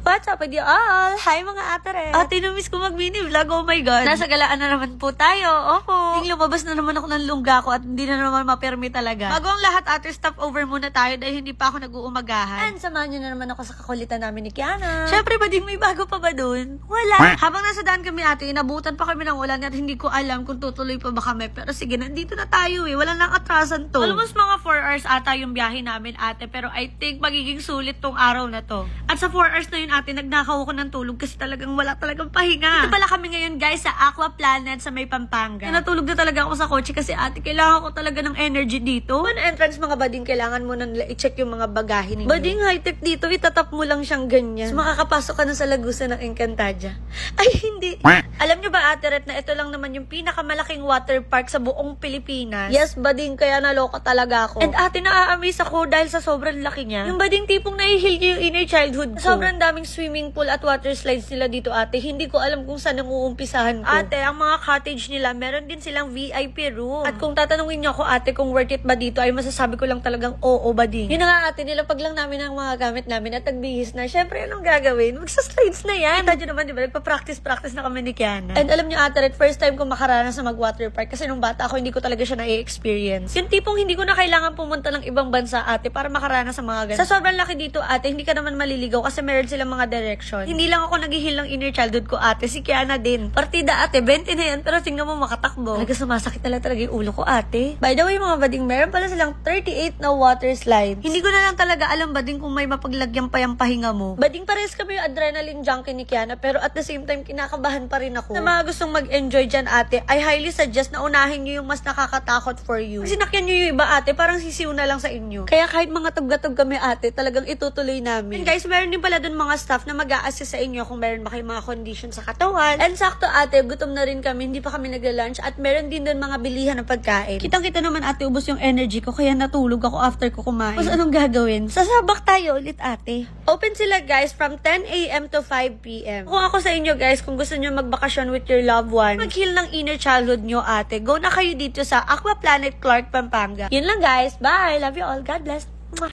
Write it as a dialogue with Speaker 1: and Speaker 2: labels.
Speaker 1: What's up with you all? Hi mga atere! Ate, na-miss ko mag-mini vlog. Oh my God. Nasa galaan na naman po tayo. Opo. Hindi lumabas na naman ako ng lungga ko at hindi na naman mapermi talaga. Bago ang lahat, ate, stop over muna tayo dahil hindi pa ako nag-uumagahan. And samahan nyo na naman ako sa kakulitan namin ni Kiana. Syempre, bading may bago pa ba dun? Wala. Habang nasa daan kami, ate, inabutan pa kami ng ulan at hindi ko alam kung tutuloy pa ba kami. Pero sige, nandito na tayo eh. Wala nang atrasan to. Almost mga 4 hours ata yung biyahe namin, ate. Pero I think magiging sulit tong araw na to. At sa 4 hours na yun, ate, nagnakaw ako ng tulog kasi talagang wala talagang pahinga. Dito pala kami ngayon, guys, sa Aqua Planet sa may Pampanga. Natulog na talaga ako sa kotse kasi, ate, kailangan ko talaga ng energy dito. One entrance, mga bading, kailangan mo na nila i-check yung mga bagahe ninyo. Bading, high-tech dito, itatap mo lang siyang ganyan. So, makakapasok ka na sa Lagusan ng Encantadia. Ay, hindi. Alam nyo ba, ate Ret, na ito lang naman yung pinakamalaking water park sa buong Pilipinas? Yes, bading, kaya naloka talaga ako. And ate, naa-amaze ako dahil sa sobrang laki niya. Yung bading tipong nahihil niya yung inner childhood ko. Sobrang daming swimming pool at water slides nila dito, ate. Hindi ko alam kung saan ang uumpisahan ko. Ate, ang mga cottage nila, meron din silang VIP room. At kung tatanungin niyo ako, ate, kung worth it ba dito, ay masasabi ko lang talagang oo, bading. Yun na nga, ate, nilapag lang namin ang mga gamit namin at nagbihis na. Syempre, anong gagawin? Magsa-slides na yan. Kita nyo naman, di ba? Nagpa-practice na kami ni Kiana. And alam nyo, ate, Ret, first time ko makaranas sa mag-water park kasi nung bata ako, hindi ko talaga siya na-experience. Yung tipong hindi ko na kailangan pumunta ng ibang bansa, ate, para makaranas sa mga ganun. Sa sobrang laki dito, ate, hindi ka naman maliligaw kasi meron silang mga direction. Hindi lang ako naghihil ng inner childhood ko, ate. Si Kiana din. Partida, ate. 20 na yan. Pero tingnan mo, makatakbo. Talaga sumasakit talaga yung ulo ko, ate. By the way, mga bading, meron pala silang 38 na water slides. Hindi ko na lang talaga alam, bading, kung may mapaglagyan pa yung pahinga mo. Bading, pares kami yung adrenaline junkie ni Kiana. Pero at the same time, kinakabahan pa rin ako. Sa mga gustong mag-enjoy dyan, ate, I highly suggest na unahin nyo yung mas nakakatakot for you. Kasi sinakyan nyo yung iba, ate, parang sisiw na lang sa inyo. Kaya kahit mga tug-gatug kami, ate, talagang itutuloy namin. And guys, meron din pala dun mga staff na mag-a-assist sa inyo kung meron ba kayong mga condition sa katawan. And sakto, ate, gutom na rin kami, hindi pa kami nagla-lunch at meron din dun mga bilihan ng pagkain. Kitang-kita naman, ate, ubos yung energy ko kaya natulog ako after ko kumain. Mas anong gagawin? Sasabak tayo ulit, ate. Open sila, guys, from 10 a.m. to 5 p.m. Kung ako sa inyo, guys, kung gusto nyo magbakasyon with your loved one, mag-heal ng inner childhood nyo, ate, go na kayo dito sa Aqua Planet Clark, Pampanga. Yun lang, guys. Bye! Love you all. God bless.